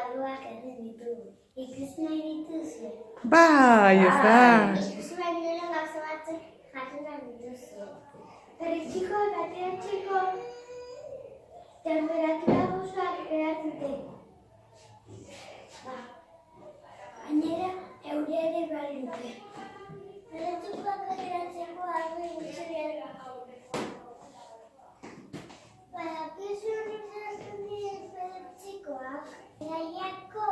kuadroak egin ditugu. Ikusi nahi dituzu. Bai, ez da. Ikusi baino lehen gauza batzuk jaten nahi dituzu. Perretxiko eta ateratzeko temperatura gozoak behar dute. Gainera, euria ere behar dute. Perretxikoak ateratzeko argi gutxi behar badakizu zer diren perretxikoak? Gaiako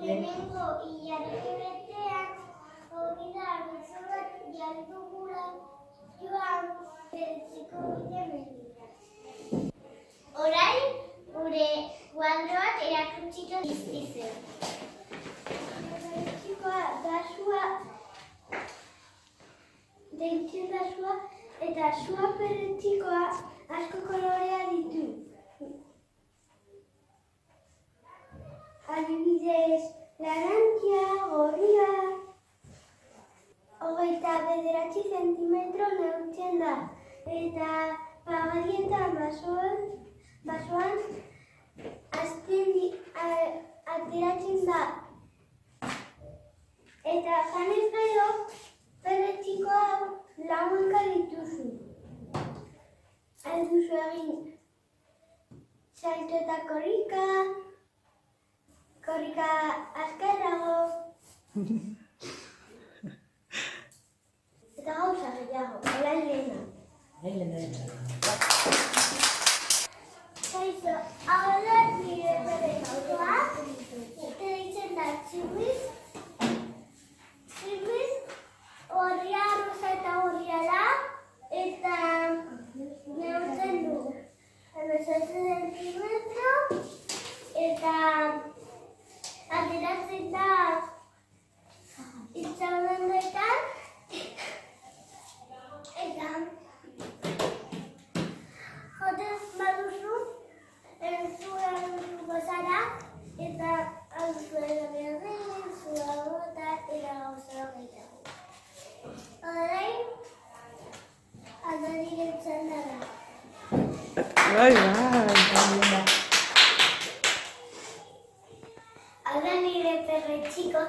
lehenengo ilargi betean hori da argizu bat jardugura joan perretxiko bide mendira. Orain, gure kuadroak erakutsiko dizkizu. Perretxikoa dasua deitzen da sua eta sua perretxikoa asko kolorea ditu. Adibidez, laranja, gorria. 29 zentimetro neurtzen da. Eta pagarietan basoan ateratzen da. Eta janez gero, perretxiko hau lau hanka dituzu. Alduzu egin salto eta korrika azkarrago. Eta gauza gehiago, orain lehena. Kaixo, hau da nire perretxikoa, deitzen da tximiz. Horria rosa eta horria da, eta neurtzen du. 18 zentimetro, eta ateratzen da itxaunendetan, eta joten baduzu, zua gozara, eta alzuela berdin, zua gota, eta gauza gehiago. Orain, Adoniren txanda da. Bai. Hau da nire perretxiko,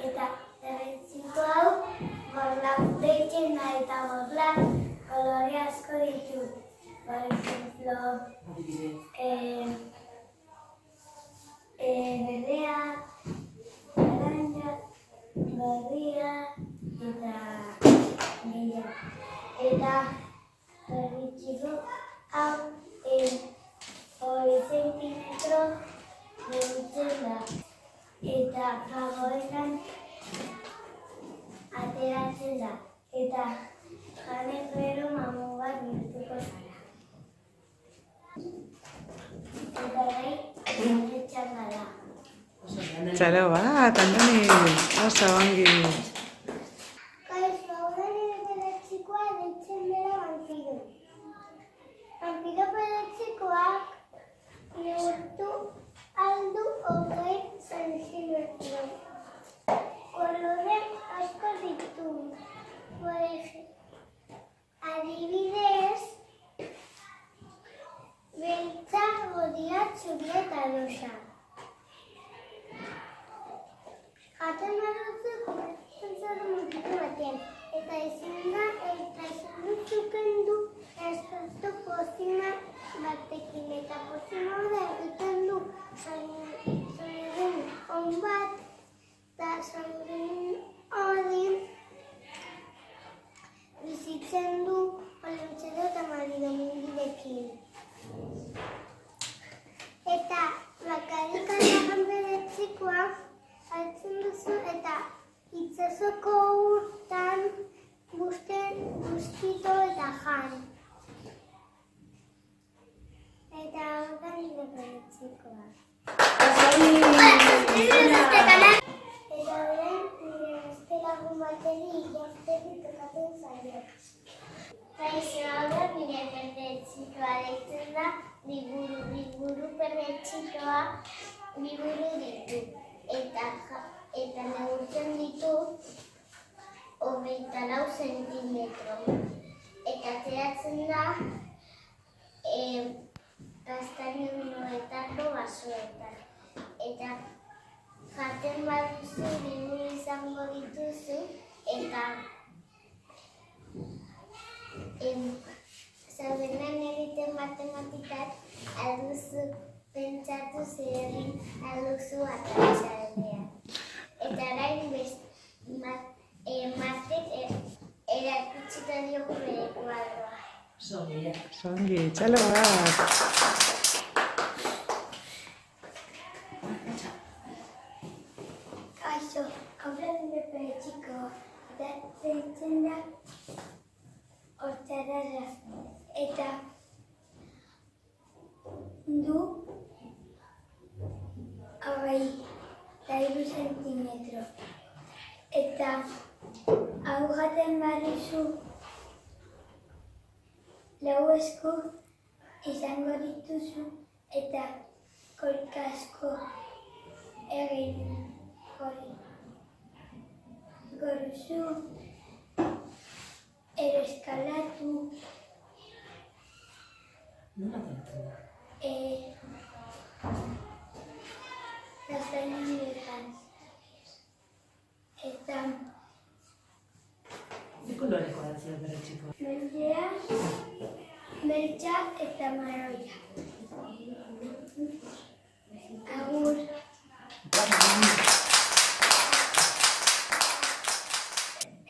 eta perretxiko hau gorlak deitzen da, eta gorlak kolore asko ditu. Por ejemplo, berdea, laranja, gorria, eta nila. Eta perretxiko hau 20 zentimetro neurtzen da. Eta fagoetan ateratzen da. Eta janez gero mamu bat bihurtuko zara. Eta nahi, nire txanda da. Txalo bat, Andoni. Oso ongi. Kaixo, hau da nire perretxikoa deitzen dela vampiro. Vampiro perretxikoak neurtu aldu 20 zentimetro. Kolore asko ditu. Adibidez, beltza, gorria, txuria eta rosa. Jaten baduzu konbertzentzatu mugitu batean. Eta ezin duzu kendu eskertu pozima batekin. Eta pozima hori egiten du zoiren on bat. Eta zoiren hori bizitzen du Olentzero eta Maridomindirekin. Eta bakarrik aldagan perretxikoa hartzen duzu eta itsasoko urtan buskito eta jan. Eta hau da nire perretxikoa. Eta orain nire beste lagun bateri jazteri tokatzen zaio. Kaixo, hau da nire perretxikoa deitzen da liburu perretxikoa liburu ditu. Eta neurtzen ditu 24 zentimetro. Eta ateratzen da pasta kamioetako basoetan. Eta jaten baduzu, menu izango dituzu, eta zaudenan egiten matematikak, alduzu pentsatu zerrin alduzu atratxaldean. Eta orain matek erakutsiko diogu bere kuadroa. Zongi, txalo bat. Kaixo, haurren bere txiko, eta deitzen da hortzarara. Eta du 23 zentimetro. Eta hau jaten baduzu 4 esku izango dituzu eta korrika asko egin goruzu, eskalatu, gaztainan eta Ze koloreko atzio bere txiko? berdea, beltza eta maroia. Agur.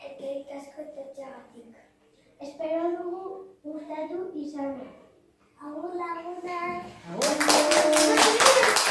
Eskerrik asko etortzeagatik. Espero dugu gustatu izana. Agur lagunak. Agur!